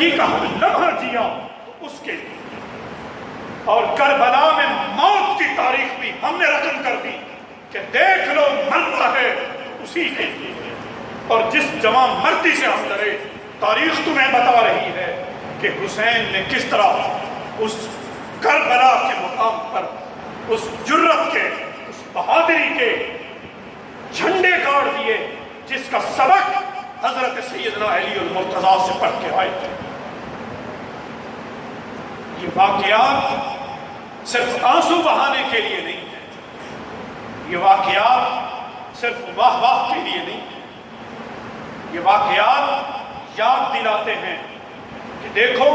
زندگی کا ہر لمحہ جیا اس کے لیے، اور کربلا میں موت کی تاریخ بھی ہم نے رقم کر دی کہ دیکھ لو مرتا ہے اسی کے لیے، اور جس جوان مرتی سے ہم ڈرے، تاریخ تمہیں بتا رہی ہے کہ حسین نے کس طرح اس کربلا کے مقام پر اس جرت کے، اس بہادری کے جھنڈے گاڑ دیے جس کا سبق حضرت سیدنا علی المرتضیٰ سے پڑھ کے آئے تھے۔ یہ واقعات صرف آنسو بہانے کے لیے نہیں ہے، یہ واقعات صرف واہ واہ کے لیے نہیں ہے، یہ واقعات یاد دلاتے ہیں کہ دیکھو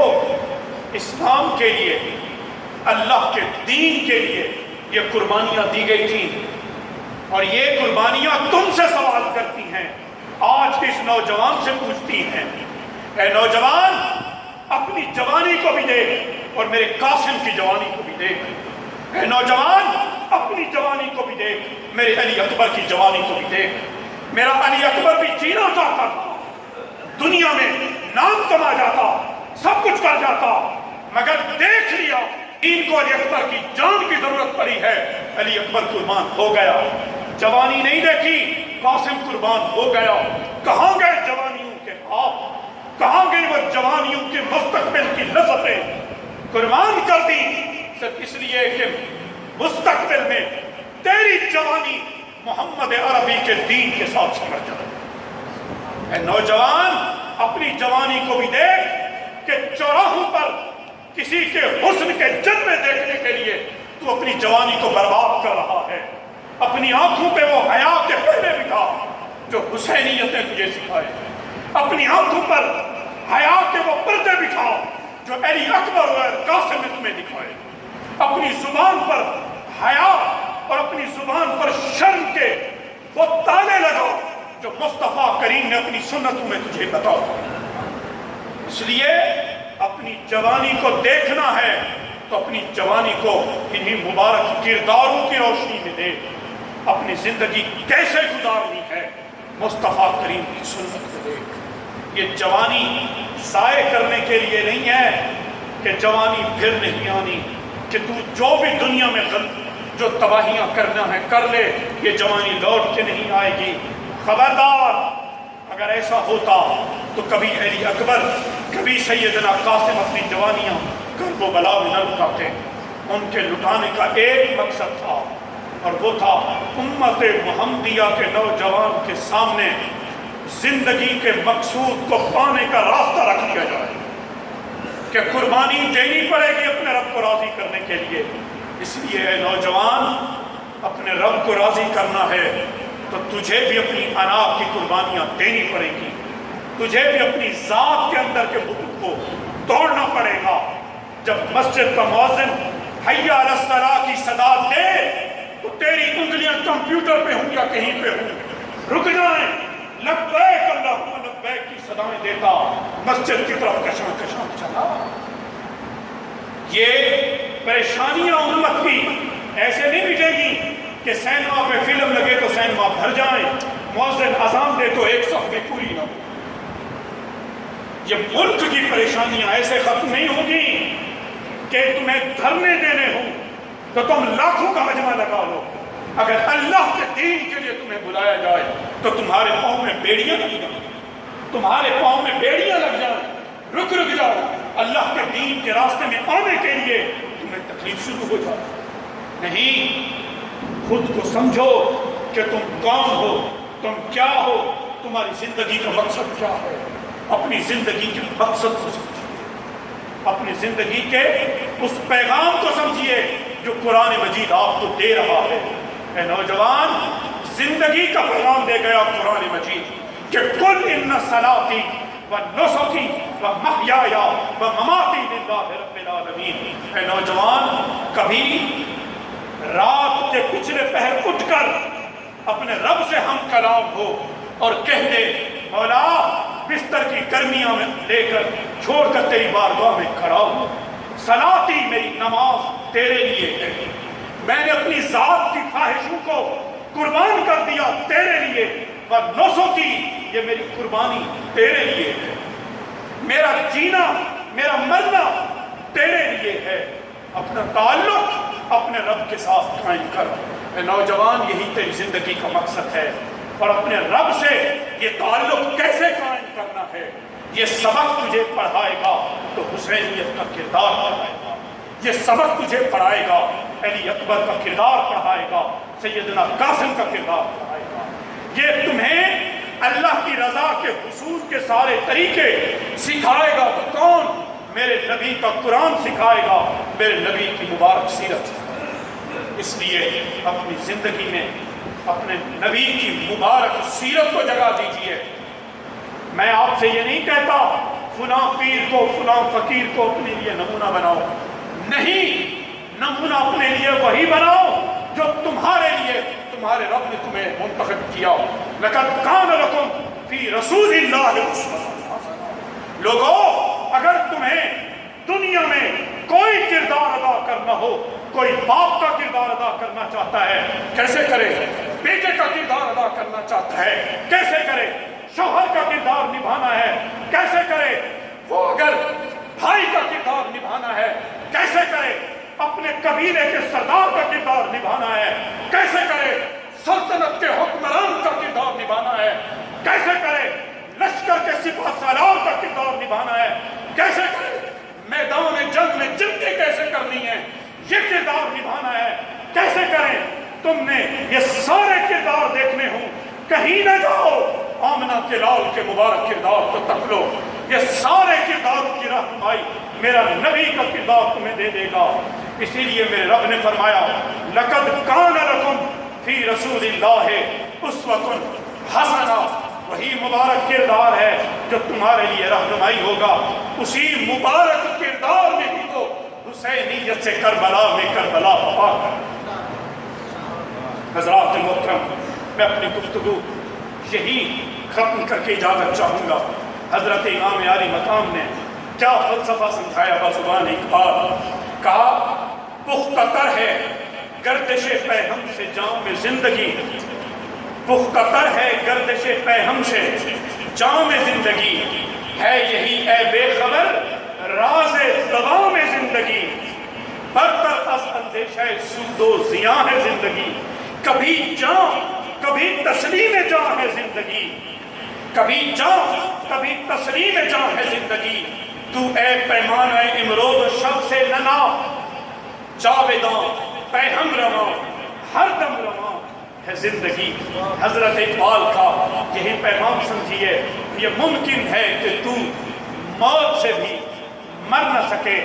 اسلام کے لیے، اللہ کے دین کے لیے یہ قربانیاں دی گئی تھیں، اور یہ قربانیاں تم سے سوال کرتی ہیں، آج کے اس نوجوان سے پوچھتی ہیں، اے نوجوان اپنی جوانی کو بھی دیکھ اور میرے قاسم کی جوانی کو بھی دیکھ، اے نوجوان اپنی جوانی کو بھی دیکھ، میرے علی اکبر کی جوانی کو بھی دیکھ۔ میرا علی اکبر بھی جینا چاہتا تھا، دنیا میں نام کما جاتا، سب کچھ کر جاتا، مگر دیکھ لیا دین کو علی اکبر کی جان کی ضرورت پڑی ہے، علی اکبر قربان ہو گیا۔ جوانی نہیں دیکھی، قاسم قربان ہو گیا۔ کہاں گئے جوانیوں کے خواب، کہاں گئی وہ جوانیوں کے مستقبل کی لذتیں؟ قربان کر دی صرف اس لیے کہ مستقبل میں تیری جوانی محمد عربی کے دین کے ساتھ سمجھ جائے۔ اے نوجوان اپنی جوانی کو بھی دیکھ کہ چوراہوں پر کسی کے حسن کے جلوے دیکھنے کے لیے تو اپنی جوانی کو برباد کر رہا ہے۔ اپنی آنکھوں پہ وہ حیا کے پردے بٹھا جو حسینیت نے تجھے سکھائے، اپنی آنکھوں پر حیا کے وہ پردے بٹھا جو علی اکبر اور قاسم نے تمہیں دکھائے، اپنی زبان پر حیا اور اپنی زبان پر شرم کے وہ تالے لگاؤ جو مصطفیٰ کریم نے اپنی سنتوں میں تجھے بتاؤ۔ اس لیے اپنی جوانی کو دیکھنا ہے تو اپنی جوانی کو انہی مبارک کرداروں کی روشنی میں دیکھ۔ اپنی زندگی کیسے گزارنی ہے مصطفیٰ کریم کی سنت کو دیکھ۔ یہ جوانی ضائع کرنے کے لیے نہیں ہے کہ جوانی پھر نہیں آنی، کہ تو جو بھی دنیا میں جو تباہیاں کرنا ہے کر لے، یہ جوانی لوٹ کے نہیں آئے گی۔ خبردار اگر ایسا ہوتا تو کبھی علی اکبر، کبھی سیدنا قاسم اپنی جوانیاں کرب و بلا میں نہ لٹاتے۔ ان کے لٹانے کا ایک مقصد تھا، اور وہ تھا امت محمدیہ کے نوجوان کے سامنے زندگی کے مقصود کو پانے کا راستہ رکھ دیا جائے کہ قربانی دینی پڑے گی اپنے رب کو راضی کرنے کے لیے۔ اس لیے اے نوجوان اپنے رب کو راضی کرنا ہے تو تجھے بھی اپنی انا کی قربانیاں دینی پڑے گی، تجھے بھی اپنی ذات کے اندر کے بت کو توڑنا پڑے گا۔ جب مسجد کا مؤذن حی علی الصلاۃ کی صدا دے تو تیری انگلیاں کمپیوٹر پہ ہوں یا کہیں پہ ہوں، رک جائیں، لبیک اللہم لبیک کی صدایں دیتا مسجد کی طرف کشاں کشاں چلا۔ یہ پریشانیاں امت کی ایسے نہیں مٹے گی کہ سینما پہ فلم لگے تو سینما بھر جائیں، مؤذن اذان دے تو ایک صف میں پوری نہ ہو۔ یہ ملک کی پریشانیاں ایسے ختم نہیں ہوگی کہ تمہیں دھرنے دینے ہوں تو تم لاکھوں کا مجمع لگا لو، اگر اللہ کے دین کے لیے تمہیں بلایا جائے تو تمہارے پاؤں میں بیڑیاں لگ جائیں، تمہارے پاؤں میں بیڑیاں لگ جائیں، رک جاؤ۔ اللہ کے دین کے راستے میں آنے کے لیے تمہیں تکلیف شروع ہو جائے۔ نہیں، خود کو سمجھو کہ تم کون ہو، تم کیا ہو، تمہاری زندگی کا مقصد کیا ہے۔ اپنی زندگی کے مقصد کو سمجھیے، اپنی زندگی کے اس پیغام کو سمجھیے جو قرآن مجید آپ کو دے رہا ہے۔ اے نوجوان، زندگی کا پیغام دے گیا قرآن مجید کہ قل ان صلاتی و نسکی و محیای و مماتی للہ رب العالمین۔ اے نوجوان، کبھی رات کے پچھلے پہر اٹھ کر اپنے رب سے ہم کلام ہو اور کہہ دے، مولا بستر کی گرمیاں میں لے کر چھوڑ کر تیری بارگاہ میں کھڑا ہوں، صلاتی میری نماز تیرے لیے ہے، میں نے اپنی ذات کی خواہشوں کو قربان کر دیا تیرے لیے، ونسکی یہ میری قربانی تیرے لیے ہے۔ میرا جینا میرا مرنا تیرے لیے ہے، اپنا تعلق اپنے رب کے ساتھ قائم کر۔ اے نوجوان، یہی تیری زندگی کا مقصد ہے، اور اپنے رب سے یہ تعلق کیسے قائم کرنا ہے یہ سبق تجھے پڑھائے گا تو حسینیت کا کردار پڑھائے گا، یہ سبق تجھے پڑھائے گا علی اکبر کا کردار پڑھائے گا، سیدنا قاسم کا کردار پڑھائے گا، یہ تمہیں اللہ کی رضا کے حصول کے سارے طریقے سکھائے گا۔ تو کون؟ میرے نبی کا قرآن سکھائے گا، میرے نبی کی مبارک سیرت۔ اس لیے اپنی زندگی میں اپنے نبی کی مبارک سیرت کو جگہ دیجیے۔ میں آپ سے یہ نہیں کہتا فلاں پیر کو فلاں فقیر کو اپنے لیے نمونہ بناؤ، نہیں، نمونہ اپنے لیے وہی بناؤ جو تمہارے لیے تمہارے رب نے تمہیں منتخب کیا۔ لقد کان لکم فی رسول اللہ اسوۃ۔ لوگوں، اگر تمہیں دنیا میں کوئی کردار ادا کرنا ہو، کوئی باپ کا کردار ادا کرنا چاہتا ہے کیسے کرے، بیٹے کا کردار ادا کرنا چاہتا ہے کیسے کرے، شوہر کا کردار نبھانا ہے کیسے کرے، وہ اگر بھائی کا کردار نبھانا ہے کیسے کرے، اپنے قبیلے کے سردار کا کردار نبھانا ہے کیسے کرے، سلطنت کے حکمران کا کردار نبھانا ہے کیسے کرے، لشکر کے سپہ سالار کا کردار نبھانا ہے کیسے کرے، میدان جنگ میں جنگیں کیسے کرنی ہے یہ کردار نبھانا ہے کیسے کریں۔ تم نے یہ سارے کردار دیکھنے ہوں، کہیں نہ جاؤ، آمنہ کے لال کے مبارک کردار کو تک لو، یہ سارے کرداروں کی رہنمائی میرا نبی کا کردار تمہیں دے دے گا۔ اسی لیے میرے رب نے فرمایا لقد کان لکم فی رسول اللہ اسوۃ حسنہ، وہی مبارک کردار ہے جو تمہارے لیے رہنمائی ہوگا۔ اسی مبارک کردار میں ہی تو حسینیت سے کربلا میں کربلا پا کر۔ حضرات محترم، میں اپنی گفتگو یہی ختم کر کے اجازت چاہوں گا۔ حضرت امام عالی مقام نے کیا فلسفہ سمجھایا بزبان اقبال، کہا پختہ تر ہے گردش پیہم سے جام زندگی، پختہ تر ہے گردش پیہم سے جام زندگی، ہے یہی اے بے خبر راز دوام زندگی، برتر از اندیشہ سود و زیاں ہے زندگی، کبھی جان کبھی تسلیم جان ہے زندگی، کبھی جان کبھی تسلیم جان ہے زندگی، تو اے پیمانہ امروز شب سے ننا، جاویداں پیہم رواں ہر دم رواں ہے زندگی۔ حضرت اقبال کا یہی پیغام سمجھیے، یہ ممکن ہے کہ تو موت سے بھی مر نہ سکے۔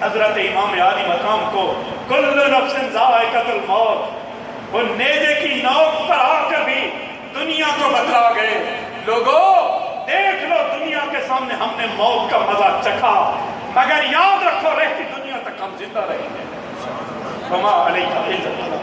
حضرت امام عالی مقام کو کل نفس ذائقۃ الموت، وہ نیزے کی نوک پر آ کر بھی دنیا کو بتلا گئے، لوگوں دیکھ لو دنیا کے سامنے ہم نے موت کا مزہ چکھا، مگر یاد رکھو رہتی دنیا تک ہم زندہ رہیں گے۔ وما علیک الا البلاغ۔